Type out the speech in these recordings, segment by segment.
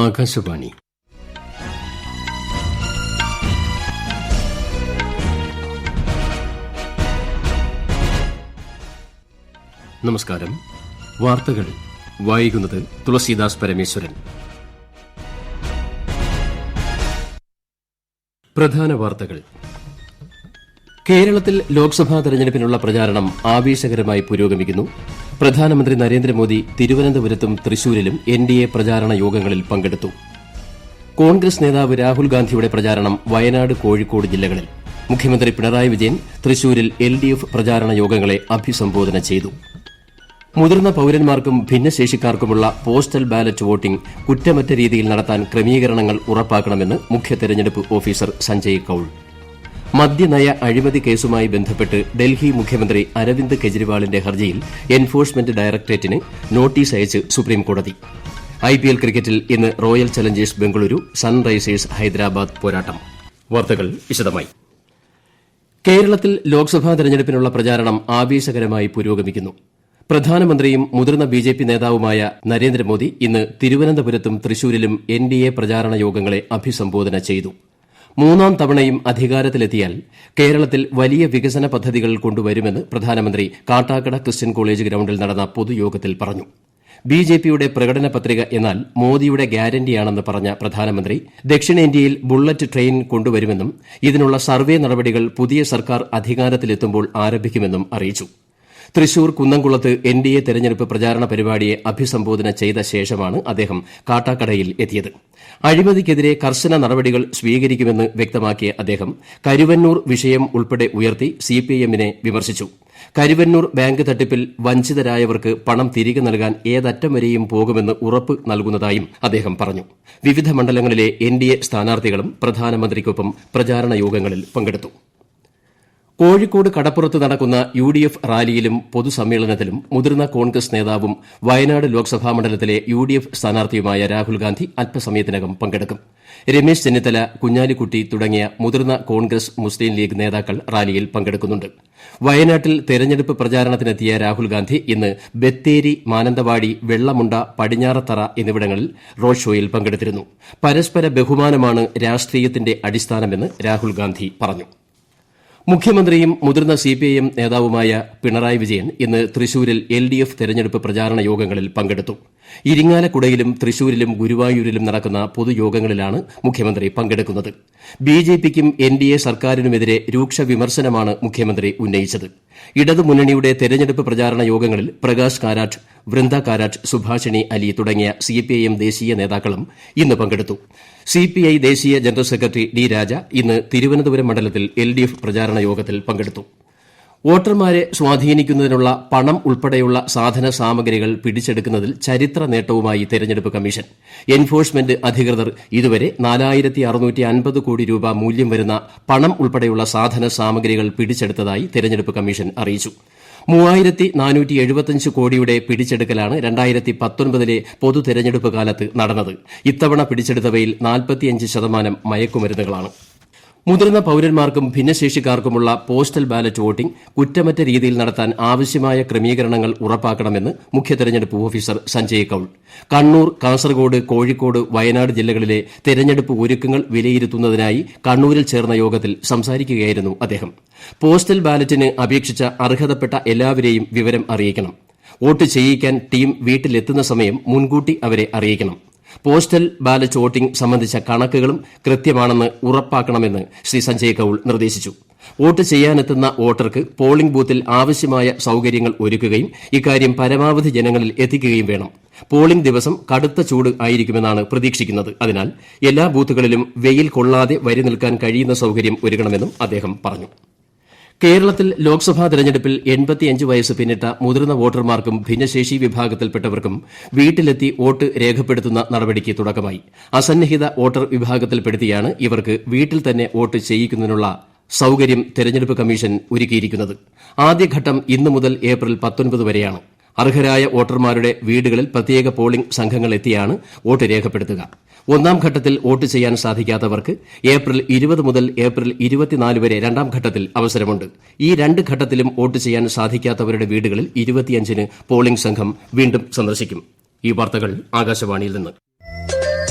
ആകാശവാണി. നമസ്കാരം. വാർത്തകൾ വായിക്കുന്നത് തുളസീദാസ് പരമേശ്വരൻ. പ്രധാന വാർത്തകൾ. കേരളത്തിൽ ലോക്സഭാ തെരഞ്ഞെടുപ്പിനുള്ള പ്രചാരണം ആവേശകരമായി പുരോഗമിക്കുന്നു. പ്രധാനമന്ത്രി നരേന്ദ്രമോദി തിരുവനന്തപുരത്തും തൃശൂരിലും എൻഡിഎ പ്രചാരണ യോഗങ്ങളിൽ പങ്കെടുത്തു. കോൺഗ്രസ് നേതാവ് രാഹുൽ ഗാന്ധിയുടെ പ്രചാരണം വയനാട്, കോഴിക്കോട് ജില്ലകളിൽ. മുഖ്യമന്ത്രി പിണറായി വിജയൻ തൃശൂരിൽ എൽഡിഎഫ് പ്രചാരണ യോഗങ്ങളെ അഭിസംബോധന ചെയ്തു. മുതിർന്ന പൌരന്മാർക്കും ഭിന്നശേഷിക്കാർക്കുമുള്ള പോസ്റ്റൽ ബാലറ്റ് വോട്ടിംഗ് കുറ്റമറ്റ രീതിയിൽ നടത്താൻ ക്രമീകരണങ്ങൾ ഉറപ്പാക്കണമെന്ന് മുഖ്യ തെരഞ്ഞെടുപ്പ് ഓഫീസർ സഞ്ജയ് കൌൾ. മദ്യനയ അഴിമതി കേസുമായി ബന്ധപ്പെട്ട് ഡൽഹി മുഖ്യമന്ത്രി അരവിന്ദ് കെജ്രിവാളിന്റെ ഹർജിയിൽ എൻഫോഴ്സ്മെന്റ് ഡയറക്ടറേറ്റിന് നോട്ടീസ് അയച്ച് സുപ്രീംകോടതി. ഐപിഎൽ ക്രിക്കറ്റിൽ ഇന്ന് royal Challengers Bengaluru Sunrisers Hyderabad പോരാട്ടം. വാർത്തകൾ വിശദമായി. കേരളത്തിൽ ലോക്സഭാ തെരഞ്ഞെടുപ്പിനുള്ള പ്രചാരണം ആവേശകരമായി പുരോഗമിക്കുന്നു. പ്രധാനമന്ത്രിയും മുതിർന്ന ബിജെപി നേതാവുമായ നരേന്ദ്രമോദി ഇന്ന് തിരുവനന്തപുരത്തും തൃശൂരിലും എൻഡിഎ പ്രചാരണ യോഗങ്ങളെ അഭിസംബോധന ചെയ്തു. മൂന്നാം തവണയും അധികാരത്തിലെത്തിയാൽ കേരളത്തിൽ വലിയ വികസന പദ്ധതികൾ കൊണ്ടുവരുമെന്ന് പ്രധാനമന്ത്രി കാട്ടാക്കട ക്രിസ്ത്യൻ കോളേജ് ഗ്രൌണ്ടിൽ നടന്ന പൊതുയോഗത്തിൽ പറഞ്ഞു. ബിജെപിയുടെ പ്രകടന പത്രിക എന്നാൽ മോദിയുടെ ഗ്യാരന്റിയാണെന്ന് പറഞ്ഞ പ്രധാനമന്ത്രി ദക്ഷിണേന്ത്യയിൽ ബുള്ളറ്റ് ട്രെയിൻ കൊണ്ടുവരുമെന്നും ഇതിനുള്ള സർവേ നടപടികൾ പുതിയ സർക്കാർ അധികാരത്തിലെത്തുമ്പോൾ ആരംഭിക്കുമെന്നും അറിയിച്ചു. തൃശൂർ കുന്നംകുളത്ത് എൻഡിഎ തെരഞ്ഞെടുപ്പ് പ്രചാരണ പരിപാടിയെ അഭിസംബോധന ചെയ്ത ശേഷമാണ് അദ്ദേഹം കാട്ടാക്കടയിൽ എത്തിയത്. അഴിമതിക്കെതിരെ കർശന നടപടികൾ സ്വീകരിക്കുമെന്ന് വ്യക്തമാക്കിയ അദ്ദേഹം കരുവന്നൂർ വിഷയം ഉൾപ്പെടെ ഉയർത്തി സിപിഐഎമ്മിനെ വിമർശിച്ചു. കരുവന്നൂർ ബാങ്ക് തട്ടിപ്പിൽ വഞ്ചിതരായവർക്ക് പണം തിരികെ നൽകാൻ ഏതറ്റം വരെയും പോകുമെന്ന് ഉറപ്പ് നൽകുന്നതായും അദ്ദേഹം പറഞ്ഞു. വിവിധ മണ്ഡലങ്ങളിലെ എൻഡിഎ സ്ഥാനാർത്ഥികളും പ്രധാനമന്ത്രിക്കൊപ്പം പ്രചാരണ യോഗങ്ങളിൽ പങ്കെടുത്തു. കോഴിക്കോട് കടപ്പുറത്ത് നടക്കുന്ന യുഡിഎഫ് റാലിയിലും പൊതുസമ്മേളനത്തിലും മുതിർന്ന കോൺഗ്രസ് നേതാവും വയനാട് ലോക്സഭാ മണ്ഡലത്തിലെ യുഡിഎഫ് സ്ഥാനാർത്ഥിയുമായ രാഹുൽ ഗാന്ധി അല്പസമയത്തിനകം പങ്കെടുക്കും. രമേശ് ചെന്നിത്തല, കുഞ്ഞാലിക്കുട്ടി തുടങ്ങിയ മുതിർന്ന കോൺഗ്രസ് മുസ്ലിം ലീഗ് നേതാക്കൾ റാലിയിൽ പങ്കെടുക്കുന്നുണ്ട്. വയനാട്ടിൽ തെരഞ്ഞെടുപ്പ് പ്രചാരണത്തിനെത്തിയ രാഹുൽ ഗാന്ധി ഇന്ന് ബത്തേരി, മാനന്തവാടി, വെള്ളമുണ്ട, പടിഞ്ഞാറത്തറ എന്നിവിടങ്ങളിൽ റോഡ് ഷോയിൽ പങ്കെടുത്തിരുന്നു. പരസ്പര ബഹുമാനമാണ് രാഷ്ട്രീയത്തിന്റെ അടിസ്ഥാനമെന്ന് രാഹുൽ ഗാന്ധി പറഞ്ഞു. മുഖ്യമന്ത്രിയും മുതിർന്ന സിപിഐഎം നേതാവുമായ പിണറായി വിജയൻ ഇന്ന് തൃശൂരിൽ എൽഡിഎഫ് തെരഞ്ഞെടുപ്പ് പ്രചാരണ യോഗങ്ങളിൽ പങ്കെടുത്തു. ഇരിങ്ങാലക്കുടയിലും തൃശൂരിലും ഗുരുവായൂരിലും നടക്കുന്ന പൊതുയോഗങ്ങളിലാണ് മുഖ്യമന്ത്രി പങ്കെടുക്കുന്നത്. ബിജെപിക്കും എൻഡിഎ സർക്കാരിനുമെതിരെ രൂക്ഷ വിമർശനമാണ് മുഖ്യമന്ത്രി ഉന്നയിച്ചത്. ഇടതുമുന്നണിയുടെ തെരഞ്ഞെടുപ്പ് പ്രചാരണ യോഗങ്ങളിൽ പ്രകാശ് കാരാട്ട്, വൃന്ദ കാരാട്ട്, സുഭാഷിണി അലി തുടങ്ങിയ സിപിഐഎം ദേശീയ നേതാക്കളും ഇന്ന് പങ്കെടുത്തു. സിപിഐ ദേശീയ ജനറൽ സെക്രട്ടറി ഡി രാജ ഇന്ന് തിരുവനന്തപുരം മണ്ഡലത്തിൽ എൽഡിഎഫ് പ്രചാരണ യോഗത്തിൽ പങ്കെടുത്തു. വോട്ടർമാരെ സ്വാധീനിക്കുന്നതിനുള്ള പണം ഉൾപ്പെടെയുള്ള സാധന സാമഗ്രികൾ പിടിച്ചെടുക്കുന്നതിൽ ചരിത്ര നേട്ടവുമായി തെരഞ്ഞെടുപ്പ് കമ്മീഷൻ. എൻഫോഴ്സ്മെന്റ് അധികൃതർ ഇതുവരെ 4650 കോടി രൂപ മൂല്യം വരുന്ന പണം ഉൾപ്പെടെയുള്ള സാധന സാമഗ്രികൾ പിടിച്ചെടുത്തതായി തെരഞ്ഞെടുപ്പ് കമ്മീഷൻ അറിയിച്ചു. 3475 കോടിയുടെ പിടിച്ചെടുക്കലാണ് 2019 പൊതു തെരഞ്ഞെടുപ്പ് കാലത്ത് നടന്നത്. ഇത്തവണ പിടിച്ചെടുത്തവയിൽ 45% മയക്കുമരുന്നുകളാണ്. മുതിർന്ന പൌരന്മാർക്കും ഭിന്നശേഷിക്കാർക്കുമുള്ള പോസ്റ്റൽ ബാലറ്റ് വോട്ടിംഗ് കുറ്റമറ്റ രീതിയിൽ നടത്താൻ ആവശ്യമായ ക്രമീകരണങ്ങൾ ഉറപ്പാക്കണമെന്ന് മുഖ്യ തെരഞ്ഞെടുപ്പ് ഓഫീസർ സഞ്ജയ് കൌൾ. കണ്ണൂർ, കാസർഗോഡ്, കോഴിക്കോട്, വയനാട് ജില്ലകളിലെ തെരഞ്ഞെടുപ്പ് ഒരുക്കങ്ങൾ വിലയിരുത്തുന്നതിനായി കണ്ണൂരിൽ ചേർന്ന യോഗത്തിൽ സംസാരിക്കുകയായിരുന്നു അദ്ദേഹം. പോസ്റ്റൽ ബാലറ്റിന് അപേക്ഷിച്ച അർഹതപ്പെട്ട എല്ലാവരെയും വിവരം അറിയിക്കണം. വോട്ട് ചെയ്യിക്കാൻ ടീം വീട്ടിലെത്തുന്ന സമയം മുൻകൂട്ടി അവരെ അറിയിക്കണം. പോസ്റ്റൽ ബാലറ്റ് വോട്ടിംഗ് സംബന്ധിച്ച കണക്കുകളും കൃത്യമാണെന്ന് ഉറപ്പാക്കണമെന്ന് ശ്രീ സഞ്ജയ് കൌൾ നിർദ്ദേശിച്ചു. വോട്ട് ചെയ്യാനെത്തുന്ന വോട്ടർക്ക് പോളിംഗ് ബൂത്തിൽ ആവശ്യമായ സൌകര്യങ്ങൾ ഒരുക്കുകയും ഇക്കാര്യം പരമാവധി ജനങ്ങളിൽ എത്തിക്കുകയും വേണം. പോളിംഗ് ദിവസം കടുത്ത ചൂട് ആയിരിക്കുമെന്നാണ് പ്രതീക്ഷിക്കുന്നത്. അതിനാൽ എല്ലാ ബൂത്തുകളിലും വെയിൽ കൊള്ളാതെ വരി നിൽക്കാൻ കഴിയുന്ന സൌകര്യം ഒരുക്കണമെന്നും അദ്ദേഹം പറഞ്ഞു. കേരളത്തിൽ ലോക്സഭാ തെരഞ്ഞെടുപ്പിൽ 85 വയസ്സ് പിന്നിട്ട മുതിർന്ന വോട്ടർമാർക്കും ഭിന്നശേഷി വിഭാഗത്തിൽപ്പെട്ടവർക്കും വീട്ടിലെത്തി വോട്ട് രേഖപ്പെടുത്തുന്ന നടപടിക്ക് തുടക്കമായി. അസന്നിഹിത വോട്ടർ വിഭാഗത്തിൽപ്പെടുത്തിയാണ് ഇവർക്ക് വീട്ടിൽ തന്നെ വോട്ട് ചെയ്യിക്കുന്നതിനുള്ള സൌകര്യം തെരഞ്ഞെടുപ്പ് കമ്മീഷൻ ഒരുക്കിയിരിക്കുന്നത്. ആദ്യഘട്ടം ഇന്നു മുതൽ ഏപ്രിൽ 19 വരെയാണ്. അർഹരായ വോട്ടർമാരുടെ വീടുകളിൽ പ്രത്യേക പോളിംഗ് സംഘങ്ങൾ എത്തിയാണ് വോട്ട് രേഖപ്പെടുത്തുക. ഒന്നാം ഘട്ടത്തിൽ വോട്ട് ചെയ്യാൻ സാധിക്കാത്തവർക്ക് ഏപ്രിൽ 20 മുതൽ ഏപ്രിൽ 24 വരെ രണ്ടാം ഘട്ടത്തിൽ അവസരമുണ്ട്. ഈ രണ്ട് ഘട്ടത്തിലും വോട്ട് ചെയ്യാൻ സാധിക്കാത്തവരുടെ വീടുകളിൽ 25-ന് പോളിംഗ് സംഘം വീണ്ടും സന്ദർശിക്കും. ഈ വാർത്തകൾ ആകാശവാണിയിൽ നിന്ന്.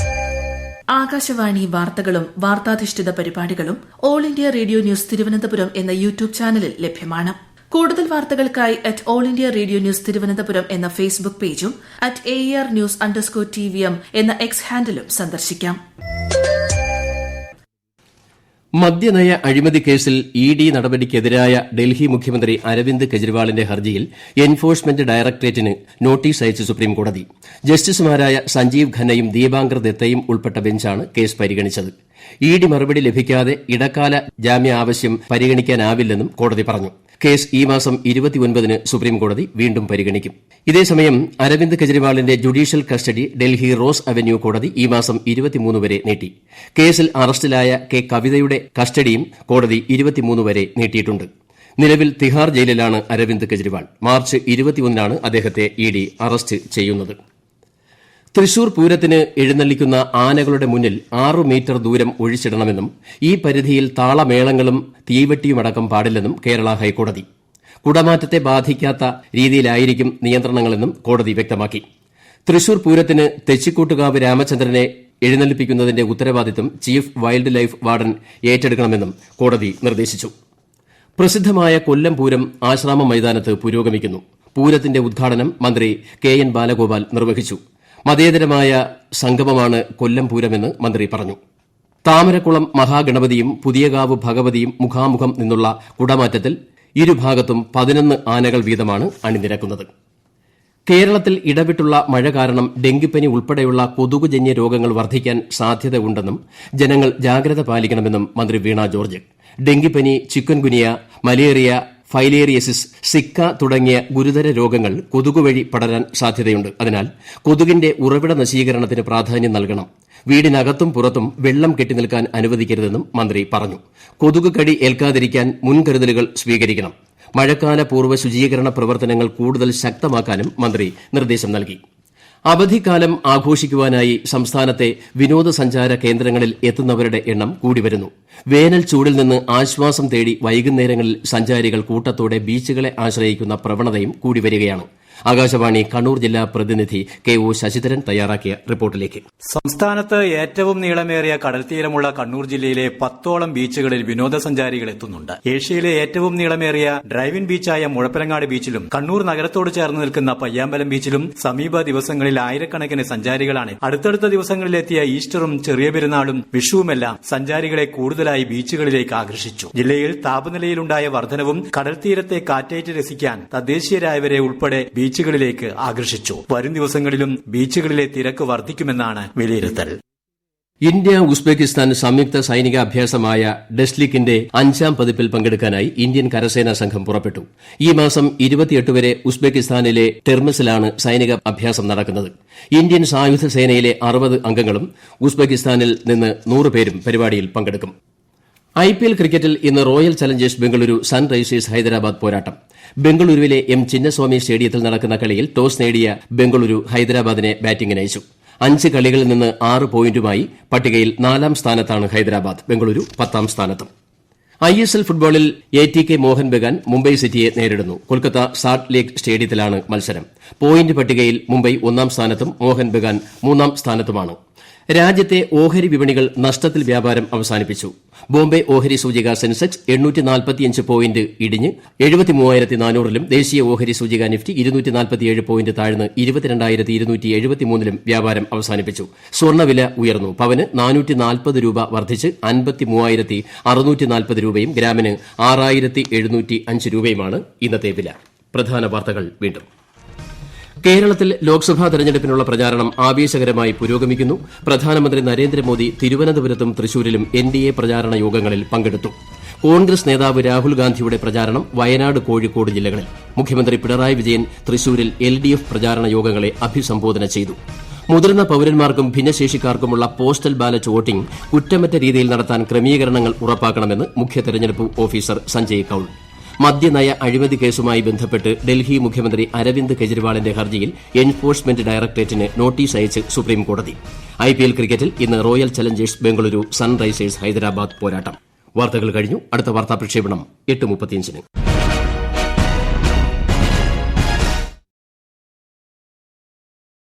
ആകാശവാണി വാർത്തകളും വാർത്താധിഷ്ഠിത പരിപാടികളും all India radio news Thiruvananthapuram എന്ന യൂട്യൂബ് ചാനലിൽ ലഭ്യമാണ്. കൂടുതൽ വാർത്തകൾക്കായി @all India radio news Thiruvananthapuram എന്ന ഫേസ്ബുക്ക് പേജും @ARnews_TVM എന്ന എക്സ് ഹാൻഡിലും സന്ദർശിക്കാം. മദ്യനയ അഴിമതി കേസിൽ ഇഡി നടപടിക്കെതിരായ ഡൽഹി മുഖ്യമന്ത്രി അരവിന്ദ് കെജ്രിവാളിന്റെ ഹർജിയിൽ എൻഫോഴ്സ്മെന്റ് ഡയറക്ടറേറ്റിന് നോട്ടീസ് അയച്ച് സുപ്രീംകോടതി. ജസ്റ്റിസുമാരായ സഞ്ജീവ് ഖന്നയും ദീപാങ്കർ ദത്തയും ഉൾപ്പെട്ട ബെഞ്ചാണ് കേസ് പരിഗണിച്ചത്. ഇഡി മറുപടി ലഭിക്കാതെ ഇടക്കാല ജാമ്യ ആവശ്യം പരിഗണിക്കാനാവില്ലെന്നും കോടതി പറഞ്ഞു. കേസ് ഈ മാസം 29-ന് സുപ്രീംകോടതി വീണ്ടും പരിഗണിക്കും. ഇതേസമയം അരവിന്ദ് കെജ്രിവാളിന്റെ judicial custody Delhi Rose Avenue കോടതി ഈ മാസം 23 വരെ നീട്ടി. കേസിൽ അറസ്റ്റിലായ കെ കവിതയുടെ കസ്റ്റഡിയും കോടതി 23 വരെ നീട്ടിയിട്ടുണ്ട്. നിലവിൽ തിഹാർ ജയിലിലാണ് അരവിന്ദ് കെജ്രിവാൾ. മാർച്ച് 21-നാണ് അദ്ദേഹത്തെ ഇഡി അറസ്റ്റ് ചെയ്യുന്നത്. തൃശൂർ പൂരത്തിന് എഴുന്നള്ളിക്കുന്ന ആനകളുടെ മുന്നിൽ 6 മീറ്റർ ദൂരം ഒഴിച്ചിടണമെന്നും ഈ പരിധിയിൽ താളമേളങ്ങളും തീവെട്ടിയുമടക്കം പാടില്ലെന്നും കേരള ഹൈക്കോടതി. കുടമാറ്റത്തെ ബാധിക്കാത്ത രീതിയിലായിരിക്കും നിയന്ത്രണങ്ങളെന്നും കോടതി വ്യക്തമാക്കി. തൃശൂർ പൂരത്തിന് തെച്ചിക്കോട്ടുകാവ് രാമചന്ദ്രനെ എഴുന്നള്ളിപ്പിക്കുന്നതിന്റെ ഉത്തരവാദിത്തം ചീഫ് വൈൽഡ് ലൈഫ് വാർഡൻ ഏറ്റെടുക്കണമെന്നും കോടതി നിർദ്ദേശിച്ചു. പ്രസിദ്ധമായ കൊല്ലം പൂരം ആശ്രാമ മൈതാനത്ത് പുരോഗമിക്കുന്നു. പൂരത്തിന്റെ ഉദ്ഘാടനം മന്ത്രി KN ബാലഗോപാൽ നിർവഹിച്ചു. മതേതരമായ സംഗമമാണ് കൊല്ലം പൂരമെന്ന് മന്ത്രി പറഞ്ഞു. താമരക്കുളം മഹാഗണപതിയും പുതിയകാവ് ഭഗവതിയും മുഖാമുഖം നിന്നുള്ള കുടമാറ്റത്തിൽ ഇരുഭാഗത്തും 11 ആനകൾ വീതമാണ് അണിനിരക്കുന്നത്. കേരളത്തിൽ ഇടവിട്ടുള്ള മഴ കാരണം ഡെങ്കിപ്പനി ഉൾപ്പെടെയുള്ള കൊതുകുജന്യ രോഗങ്ങൾ വർദ്ധിക്കാൻ സാധ്യതയുണ്ടെന്നും ജനങ്ങൾ ജാഗ്രത പാലിക്കണമെന്നും മന്ത്രി വീണ ജോർജ്. ഡെങ്കിപ്പനി, ചിക്കൻഗുനിയ, മലേറിയ, ഫൈലേറിയസിസ്, സിക്ക തുടങ്ങിയ ഗുരുതര രോഗങ്ങൾ കൊതുക് വഴി പടരാൻ സാധ്യതയുണ്ട്. അതിനാൽ കൊതുകിന്റെ ഉറവിട നശീകരണത്തിന് പ്രാധാന്യം നൽകണം. വീടിനകത്തും പുറത്തും വെള്ളം കെട്ടിനിൽക്കാൻ അനുവദിക്കരുതെന്നും മന്ത്രി പറഞ്ഞു. കൊതുക് കടി ഏൽക്കാതിരിക്കാൻ മുൻകരുതലുകൾ സ്വീകരിക്കണം. മഴക്കാല പൂർവ്വ ശുചീകരണ പ്രവർത്തനങ്ങൾ കൂടുതൽ ശക്തമാക്കാനും മന്ത്രി നിർദ്ദേശം നൽകി. അവധിക്കാലം ആഘോഷിക്കുവാനായി സംസ്ഥാനത്തെ വിനോദസഞ്ചാര കേന്ദ്രങ്ങളിൽ എത്തുന്നവരുടെ എണ്ണം കൂടിവരുന്നു. വേനൽ ചൂടിൽ നിന്ന് ആശ്വാസം തേടി വൈകുന്നേരങ്ങളിൽ സഞ്ചാരികൾ കൂട്ടത്തോടെ ബീച്ചുകളെ ആശ്രയിക്കുന്ന പ്രവണതയും കൂടിവരികയാണ്. ആകാശവാണി കണ്ണൂർ ജില്ലാ പ്രതിനിധി KO ശശിധരൻ തയ്യാറാക്കിയ റിപ്പോർട്ടിലേക്ക്. സംസ്ഥാനത്ത് ഏറ്റവും നീളമേറിയ കടൽത്തീരമുള്ള കണ്ണൂർ ജില്ലയിലെ 10ഓളം ബീച്ചുകളിൽ വിനോദസഞ്ചാരികൾ എത്തുന്നുണ്ട്. ഏഷ്യയിലെ ഏറ്റവും നീളമേറിയ ഡ്രൈവിൻ ബീച്ചായ മുഴപ്പിലങ്ങാട് ബീച്ചിലും കണ്ണൂർ നഗരത്തോട് ചേർന്ന് നിൽക്കുന്ന പയ്യാമ്പലം ബീച്ചിലും സമീപ ദിവസങ്ങളിൽ ആയിരക്കണക്കിന് സഞ്ചാരികളാണ്. അടുത്തടുത്ത ദിവസങ്ങളിലെത്തിയ ഈസ്റ്ററും ചെറിയ പെരുന്നാളും വിഷുവുമെല്ലാം സഞ്ചാരികളെ കൂടുതലായി ബീച്ചുകളിലേക്ക് ആകർഷിച്ചു. ജില്ലയിൽ താപനിലയിലുണ്ടായ വർധനവും കടൽത്തീരത്തെ കാറ്റേറ്റ് രസിക്കാൻ തദ്ദേശീയരായവരെ ഉൾപ്പെടെ ബീച്ചുകളിലേക്ക് ആകർഷിച്ചു. വരും ദിവസങ്ങളിലും ബീച്ചുകളിലെ തിരക്ക് വർദ്ധിക്കുമെന്നാണ് വിലയിരുത്തൽ. ഇന്ത്യ ഉസ്ബെക്കിസ്ഥാൻ സംയുക്ത സൈനിക അഭ്യാസമായ ഡെസ്ലിക്കിന്റെ 5ാം പതിപ്പിൽ പങ്കെടുക്കാനായി ഇന്ത്യൻ കരസേനാ സംഘം പുറപ്പെട്ടു. ഈ മാസം 28 വരെ ഉസ്ബെക്കിസ്ഥാനിലെ ടെർമിസിലാണ് സൈനിക അഭ്യാസം നടക്കുന്നത്. ഇന്ത്യൻ സായുധ സേനയിലെ 60 അംഗങ്ങളും ഉസ്ബെക്കിസ്ഥാനിൽ നിന്ന് 100 പേരും പരിപാടിയിൽ പങ്കെടുക്കും. IPL ക്രിക്കറ്റിൽ ഇന്ന് royal Challengers Bengaluru Sunrisers Hyderabad പോരാട്ടം. ബംഗളൂരുവിലെ ചിന്നസ്വാമി സ്റ്റേഡിയത്തിൽ നടക്കുന്ന കളിയിൽ ടോസ് നേടിയ ബംഗളൂരു ഹൈദരാബാദിനെ ബാറ്റിംഗിനയച്ചു. 5 കളികളിൽ നിന്ന് 6 പോയിന്റുമായി പട്ടികയിൽ 4ാം സ്ഥാനത്താണ് ഹൈദരാബാദ്. ബംഗളൂരു 10ാം സ്ഥാനത്തും. ISL ഫുട്ബോളിൽ ATK മോഹൻ ബഗാൻ മുംബൈ സിറ്റിയെ നേരിടുന്നു. കൊൽക്കത്ത സാൾട്ട് ലേക്ക് സ്റ്റേഡിയത്തിലാണ് മത്സരം. പോയിന്റ് പട്ടികയിൽ മുംബൈ 1ാം സ്ഥാനത്തും മോഹൻ ബഗാൻ 3ാം സ്ഥാനത്തുമാണ്. രാജ്യത്തെ ഓഹരി വിപണികൾ നഷ്ടത്തിൽ വ്യാപാരം അവസാനിപ്പിച്ചു. ബോംബെ ഓഹരി സൂചിക സെൻസെക്സ് 845 പോയിന്റ് ഇടിഞ്ഞ് 73,400-ലും ദേശീയ ഓഹരി സൂചിക നിഫ്റ്റി 247 പോയിന്റ് താഴ്ന്ന് 22,273-ലും വ്യാപാരം അവസാനിപ്പിച്ചു. സ്വർണ്ണവില ഉയർന്നു. പവന് 440 രൂപ വർദ്ധിച്ച് 53,640 രൂപയും ഗ്രാമിന് 6,705 രൂപയുമാണ് ഇന്നത്തെ വില. പ്രധാന വാർത്തകൾ വീണ്ടും. കേരളത്തിൽ ലോക്സഭാ തെരഞ്ഞെടുപ്പിനുള്ള പ്രചാരണം ആവേശകരമായി പുരോഗമിക്കുന്നു. പ്രധാനമന്ത്രി നരേന്ദ്രമോദി തിരുവനന്തപുരത്തും തൃശൂരിലും NDA പ്രചാരണ യോഗങ്ങളിൽ പങ്കെടുത്തു. കോൺഗ്രസ് നേതാവ് രാഹുൽ ഗാന്ധിയുടെ പ്രചാരണം വയനാട്, കോഴിക്കോട് ജില്ലകളിൽ. മുഖ്യമന്ത്രി പിണറായി വിജയൻ തൃശൂരിൽ LDF പ്രചാരണ യോഗങ്ങളെ അഭിസംബോധന ചെയ്തു. മുതിർന്ന പൌരന്മാർക്കും ഭിന്നശേഷിക്കാർക്കുമുള്ള പോസ്റ്റൽ ബാലറ്റ് വോട്ടിംഗ് കുറ്റമറ്റ രീതിയിൽ നടത്താൻ ക്രമീകരണങ്ങൾ ഉറപ്പാക്കണമെന്ന് മുഖ്യ തെരഞ്ഞെടുപ്പ് ഓഫീസർ സഞ്ജയ് കൌൾ. മദ്യനയ അഴിമതി കേസുമായി ബന്ധപ്പെട്ട് ഡൽഹി മുഖ്യമന്ത്രി അരവിന്ദ് കെജ്രിവാളിന്റെ ഹർജിയിൽ എൻഫോഴ്സ്മെന്റ് ഡയറക്ടറേറ്റിന് നോട്ടീസ് അയച്ച് സുപ്രീംകോടതി. IPL ക്രിക്കറ്റിൽ ഇന്ന് royal Challengers Bengaluru Sunrisers Hyderabad പോരാട്ടം. വാർത്തകൾ കഴിഞ്ഞു. അടുത്ത വാർത്താ പ്രക്ഷേപണം 8:35-ന്.